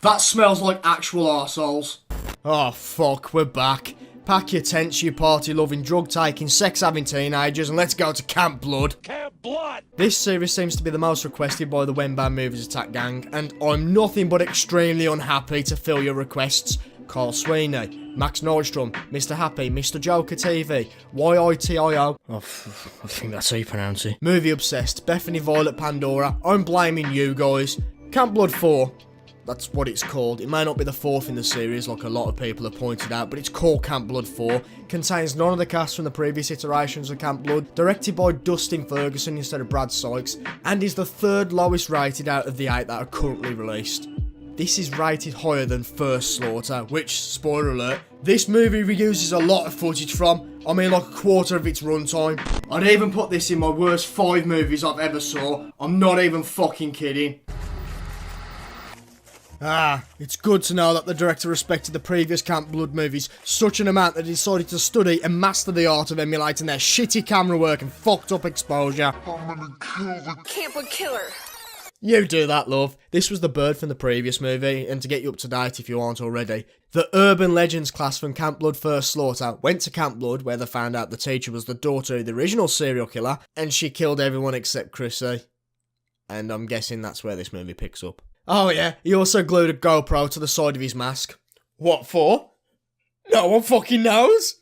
That smells like actual arseholes. Oh fuck, we're back. Pack your tents, you party-loving, drug-taking, sex-having teenagers, and let's go to Camp Blood. Camp Blood! This series seems to be the most requested by the When Bad Movies Attack gang, and I'm nothing but extremely unhappy to fill your requests. Carl Sweeney, Max Nordstrom, Mr. Happy, Mr. Joker TV, YITIO. Oh, I think that's how you pronounce it. Movie Obsessed, Bethany Violet Pandora. I'm blaming you guys. Camp Blood 4. That's what it's called. It may not be the fourth in the series, like a lot of people have pointed out, but it's called Camp Blood 4. Contains none of the cast from the previous iterations of Camp Blood. Directed by Dustin Ferguson instead of Brad Sykes, and is the third lowest rated out of the 8 that are currently released. This is rated higher than First Slaughter, which, spoiler alert, this movie reuses a lot of footage from. I mean, like a quarter of its runtime. I'd even put this in my worst 5 movies I've ever saw. I'm not even fucking kidding. It's good to know that the director respected the previous Camp Blood movies such an amount that he decided to study and master the art of emulating their shitty camera work and fucked up exposure. I'm gonna kill the Camp Blood killer. You do that, love. This was the bird from the previous movie, and to get you up to date if you aren't already, the Urban Legends class from Camp Blood First Slaughter went to Camp Blood where they found out the teacher was the daughter of the original serial killer, and she killed everyone except Chrissy. And I'm guessing that's where this movie picks up. Oh yeah, he also glued a GoPro to the side of his mask. What for? No one fucking knows.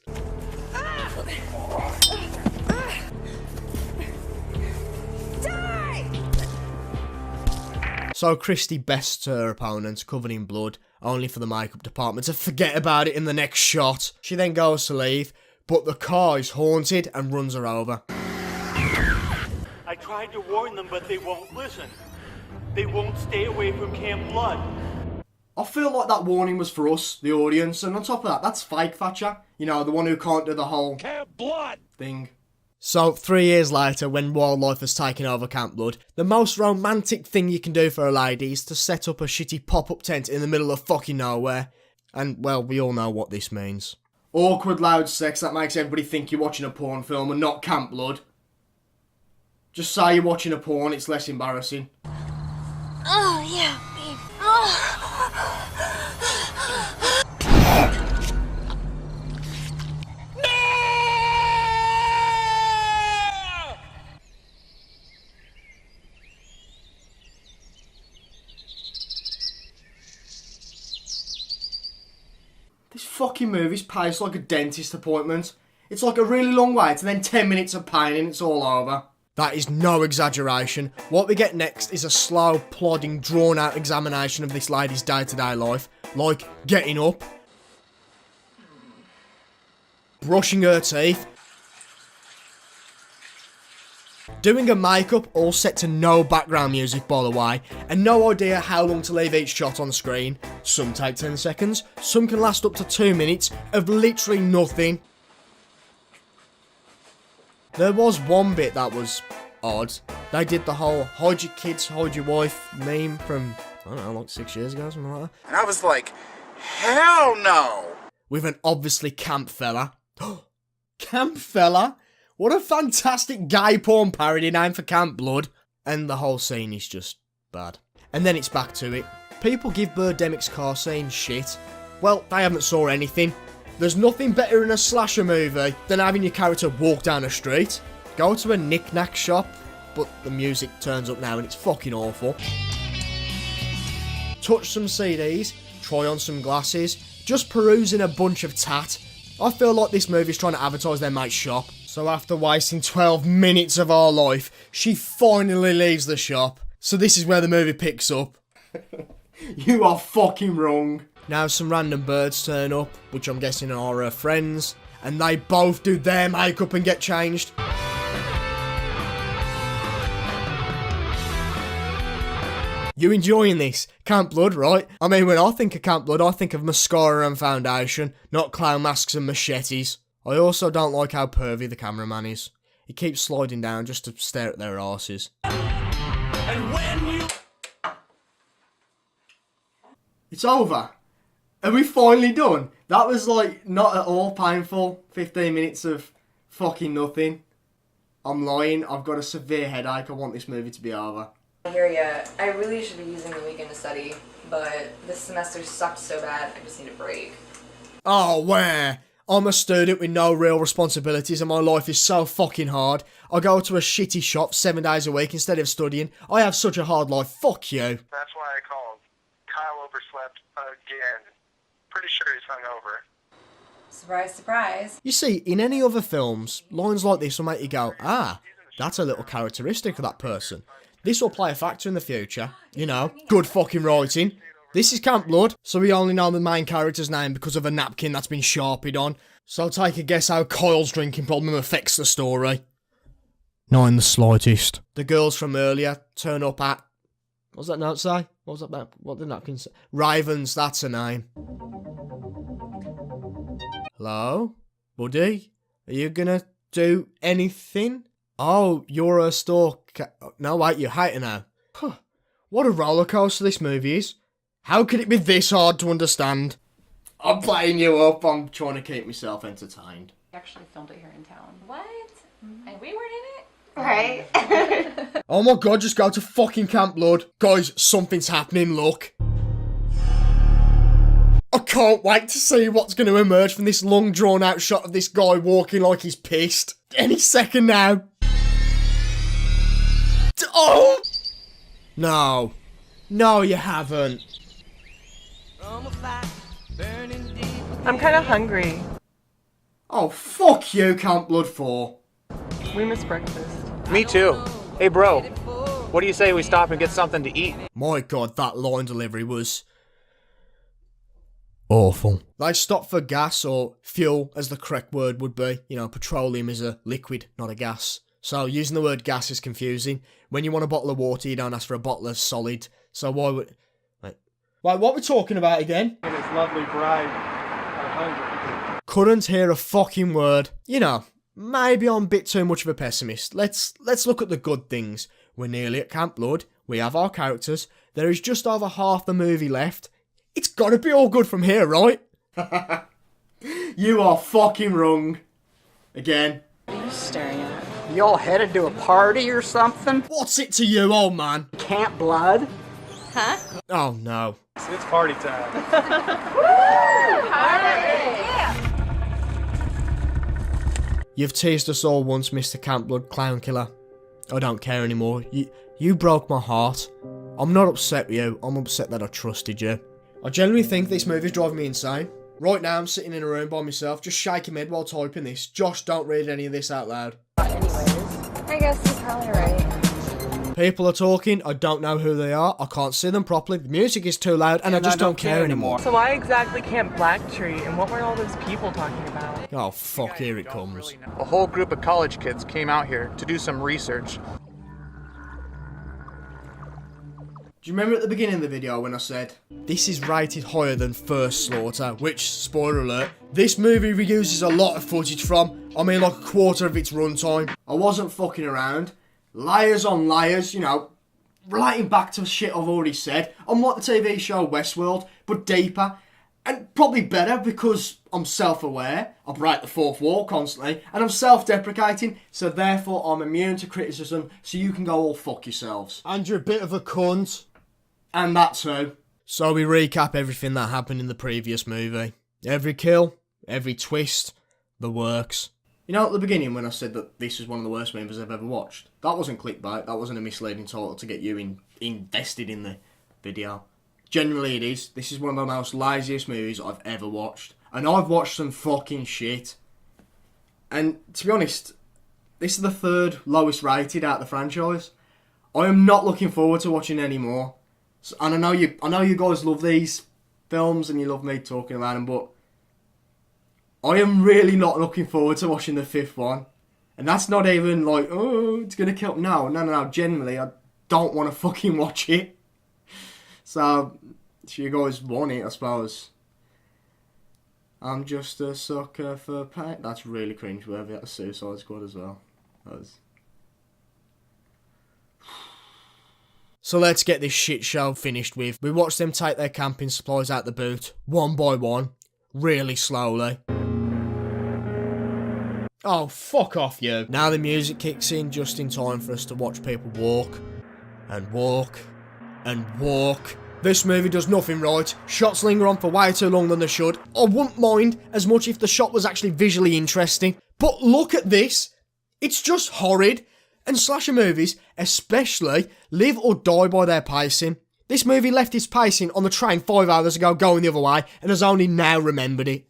So Christy bests her opponent, covered in blood, only for the makeup department to forget about it in the next shot. She then goes to leave, but the car is haunted and runs her over. I tried to warn them, but they won't listen. They won't stay away from Camp Blood. I feel like that warning was for us, the audience, and on top of that, that's fake Thatcher. You know, the one who can't do the whole Camp Blood thing. So, 3 years later, when wildlife has taken over Camp Blood, the most romantic thing you can do for a lady is to set up a shitty pop-up tent in the middle of fucking nowhere. And, well, we all know what this means. Awkward loud sex that makes everybody think you're watching a porn film and not Camp Blood. Just say you're watching a porn, it's less embarrassing. Oh, yeah, babe. Oh. This fucking movie's paced like a dentist appointment. It's like a really long wait and then 10 minutes of pain and it's all over. That is no exaggeration. What we get next is a slow, plodding, drawn-out examination of this lady's day-to-day life. Like, getting up, brushing her teeth, doing her makeup, all set to no background music, by the way, and no idea how long to leave each shot on screen. Some take 10 seconds, some can last up to 2 minutes of literally nothing. There was one bit that was odd. They did the whole hide your kids, hide your wife meme from, I don't know, like 6 years ago, something like that. And I was like, hell no! With an obviously camp fella. Camp fella? What a fantastic gay porn parody name for Camp Blood. And the whole scene is just bad. And then it's back to it. People give Birdemic's car scene shit. Well, they haven't saw anything. There's nothing better in a slasher movie than having your character walk down a street, go to a knick-knack shop, but the music turns up now and it's fucking awful. Touch some CDs, try on some glasses, just perusing a bunch of tat. I feel like this movie's trying to advertise their mate's shop. So after wasting 12 minutes of our life, she finally leaves the shop. So this is where the movie picks up. You are fucking wrong. Now some random birds turn up, which I'm guessing are her friends, and they both do their makeup and get changed. You enjoying this? Camp Blood, right? I mean, when I think of Camp Blood, I think of mascara and foundation, not clown masks and machetes. I also don't like how pervy the cameraman is. He keeps sliding down just to stare at their arses. And when you... It's over. Are we finally done? That was like not at all painful. 15 minutes of fucking nothing. I'm lying. I've got a severe headache. I want this movie to be over. I hear ya. I really should be using the weekend to study. but this semester sucked so bad, I just need a break. Oh, where? I'm a student with no real responsibilities and my life is so fucking hard. I go to a shitty shop 7 days a week instead of studying. I have such a hard life. Fuck you. That's why I called. Kyle overslept again. Pretty sure he's hungover. Surprise, surprise. You see, in any other films, lines like this will make you go, ah, that's a little characteristic of that person. This will play a factor in the future. You know, good fucking writing. This is Camp Blood, so we only know the main character's name because of a napkin that's been sharpied on. So take a guess how Kyle's drinking problem affects the story. Not in the slightest. The girls from earlier turn up at... What's that note say? What was that? What did the napkin say? Ravens, that's her name. Hello? Buddy? Are you gonna do anything? Oh, you're a stalker. No, wait, you hate her now. Huh. What a rollercoaster this movie is. How could it be this hard to understand? I'm playing you up. I'm trying to keep myself entertained. We actually filmed it here in town. What? And we weren't in it? Right? Oh my god, just go to fucking Camp Blood. Guys, something's happening, look. I can't wait to see what's going to emerge from this long drawn out shot of this guy walking like he's pissed. Any second now. Oh! No. No, you haven't. I'm kind of hungry. Oh, fuck you, Camp Blood 4. We missed breakfast. Me too. Hey bro, what do you say we stop and get something to eat? My god, that line delivery was... awful. They stopped for gas, or fuel, as the correct word would be. You know, petroleum is a liquid, not a gas. So using the word gas is confusing. When you want a bottle of water, you don't ask for a bottle of solid. So why would... Wait, what are we talking about again? And his lovely bride are hungry. Couldn't hear a fucking word. You know, maybe I'm a bit too much of a pessimist. Let's look at the good things. We're nearly at Camp Blood. We have our characters. There is just over half the movie left. It's gotta be all good from here, right? You are fucking wrong. Again. What are you staring at? You all headed to a party or something? What's it to you, old man? Camp Blood? Huh? Oh, no. It's party time. You've teased us all once, Mr. Camp Blood Clown Killer. I don't care anymore. You broke my heart. I'm not upset with you. I'm upset that I trusted you. I genuinely think this movie's driving me insane. Right now, I'm sitting in a room by myself, just shaking my head while typing this. Josh, don't read any of this out loud. I guess you're probably right. People are talking, I don't know who they are, I can't see them properly, the music is too loud, and I just don't care anymore. So why exactly Camp Blacktree, and what were all those people talking about? Oh fuck, here it comes. A whole group of college kids came out here to do some research. Do you remember at the beginning of the video when I said, this is rated higher than First Slaughter, which, spoiler alert, this movie reuses a lot of footage from, I mean like a quarter of its runtime. I wasn't fucking around. Layers on layers, you know, relating back to shit I've already said. I'm like the TV show Westworld, but deeper. And probably better because I'm self-aware, I break the fourth wall constantly, and I'm self-deprecating, so therefore I'm immune to criticism, so you can go all fuck yourselves. And you're a bit of a cunt. And that too. So we recap everything that happened in the previous movie. Every kill, every twist, the works. You know, at the beginning when I said that this is one of the worst movies I've ever watched, that wasn't clickbait, that wasn't a misleading title to get you invested in the video. Generally it is. This is one of the most laziest movies I've ever watched. And I've watched some fucking shit. And to be honest, this is the third lowest rated out of the franchise. I am not looking forward to watching any more. So, and I know you guys love these films and you love me talking about them, but I am really not looking forward to watching the fifth one. And that's not even like, oh, it's going to kill... No. Generally, I don't want to fucking watch it. So, you guys want it, I suppose. I'm just a sucker for pain. That's really cringeworthy. That's Suicide Squad as well. So let's get this shit show finished with. We watch them take their camping supplies out the boot, one by one, really slowly. Oh, fuck off, you. Now the music kicks in just in time for us to watch people walk, and walk, and walk, This movie does nothing right. Shots linger on for way too long than they should. I wouldn't mind as much if the shot was actually visually interesting. But look at this. It's just horrid. And slasher movies, especially, live or die by their pacing. This movie left its pacing on the train 5 hours ago going the other way and has only now remembered it.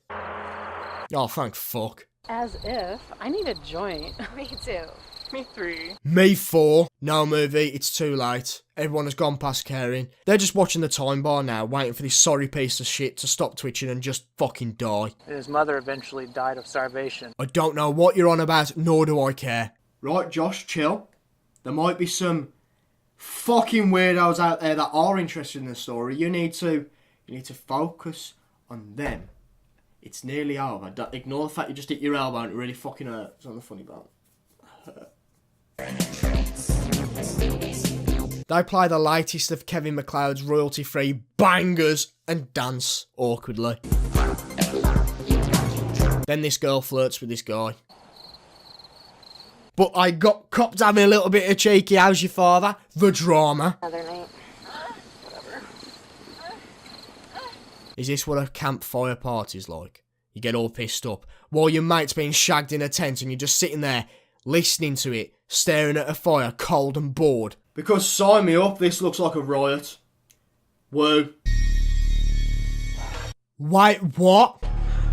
Oh, thank fuck. As if. I need a joint. Me too. Me 3. Me 4. No movie, it's too late. Everyone has gone past caring. They're just watching the time bar now, waiting for this sorry piece of shit to stop twitching and just fucking die. His mother eventually died of starvation. I don't know what you're on about, nor do I care. Right, Josh, chill. There might be some fucking weirdos out there that are interested in the story. You need to focus on them. It's nearly over. Don't ignore the fact you just hit your elbow and it really fucking hurts. It's on the funny bone. They play the latest of Kevin MacLeod's royalty-free bangers and dance awkwardly. Then this girl flirts with this guy. But I got copped having a little bit of cheeky, how's your father? The drama. Another night. Is this what a campfire party's like? You get all pissed up while your mate's being shagged in a tent and you're just sitting there listening to it, staring at a fire, cold and bored. Because sign me up, this looks like a riot. Woo. Wait, what?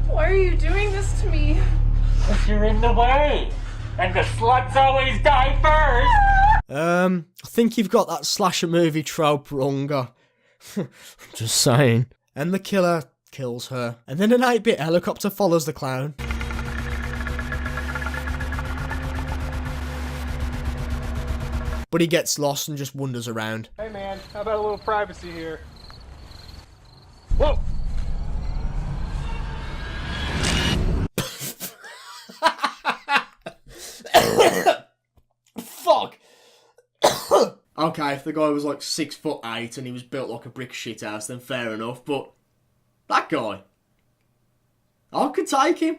Why are you doing this to me? Because you're in the way. And the slugs always die first. I think you've got that slasher movie trope wrong. Just saying. And the killer kills her. And then an 8-bit helicopter follows the clown. But he gets lost and just wanders around. Hey man, how about a little privacy here? Whoa! Fuck! Okay, if the guy was like 6'8" and he was built like a brick shithouse, then fair enough, but that guy, I could take him.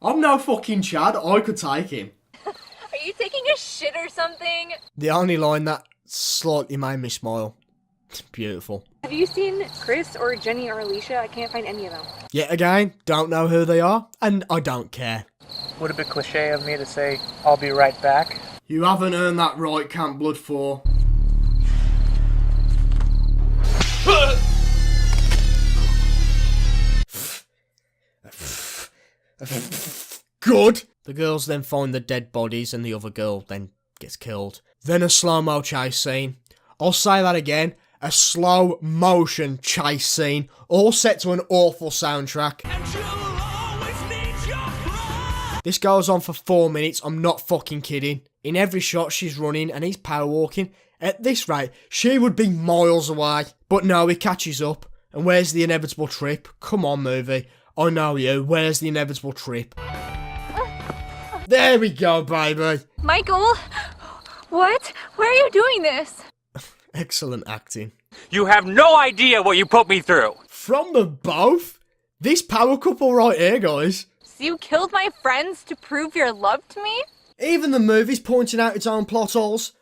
I'm no fucking Chad, I could take him. Are you taking a shit or something? The only line that slightly made me smile. Beautiful. Have you seen Chris or Jenny or Alicia? I can't find any of them. Yet again, don't know who they are, and I don't care. Would it be cliche of me to say, I'll be right back? You haven't earned that right, Camp Blood 4. Good. The girls then find the dead bodies and the other girl then gets killed. Then a slow-mo chase scene. I'll say that again. A slow motion chase scene. All set to an awful soundtrack. This goes on for 4 minutes, I'm not fucking kidding. In every shot she's running and he's power walking. At this rate, she would be miles away. But no, he catches up. And where's the inevitable trip? Come on, movie. I know you. Where's the inevitable trip? There we go, baby. Michael? What? Why are you doing this? Excellent acting. You have no idea what you put me through. From the both? This power couple right here, guys. So you killed my friends to prove your love to me? Even the movie's pointing out its own plot holes.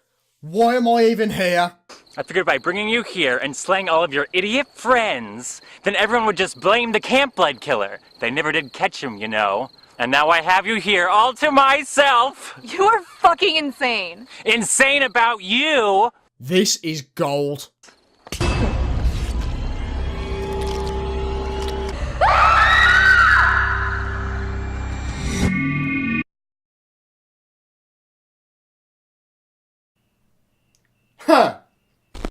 Why am I even here? I figured by bringing you here and slaying all of your idiot friends, then everyone would just blame the camp blood killer. They never did catch him, you know. And now I have you here all to myself. You are fucking insane. Insane about you. This is gold. Huh.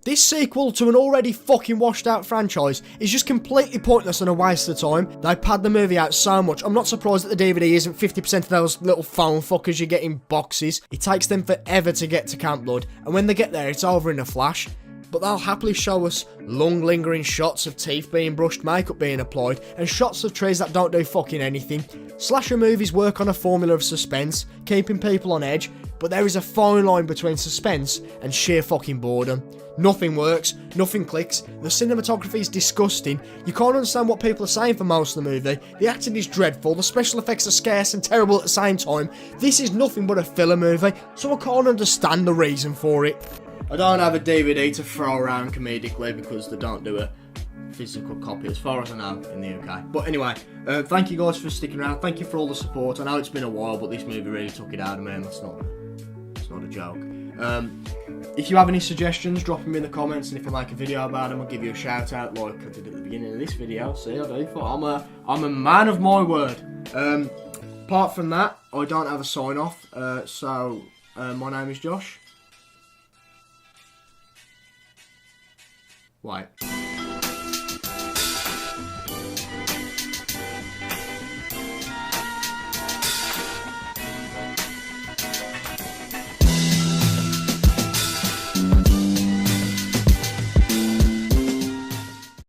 This sequel to an already fucking washed out franchise is just completely pointless and a waste of time. They pad the movie out so much, I'm not surprised that the DVD isn't 50% of those little phone fuckers you get in boxes. It takes them forever to get to Camp Blood, and when they get there it's over in a flash. But they'll happily show us long lingering shots of teeth being brushed, makeup being applied, and shots of trees that don't do fucking anything. Slasher movies work on a formula of suspense, keeping people on edge, but there is a fine line between suspense and sheer fucking boredom. Nothing works, nothing clicks, the cinematography is disgusting, you can't understand what people are saying for most of the movie, the acting is dreadful, the special effects are scarce and terrible at the same time. This is nothing but a filler movie, so I can't understand the reason for it. I don't have a DVD to throw around comedically because they don't do a physical copy as far as I know in the UK. But anyway, thank you guys for sticking around. Thank you for all the support. I know it's been a while, but this movie really took it out of me, and it's not a joke. If you have any suggestions, drop them in the comments, and if I make a video about them, I'll give you a shout out like I did at the beginning of this video. See, I do. I'm a man of my word. Apart from that, I don't have a sign off. So my name is Josh. Wait.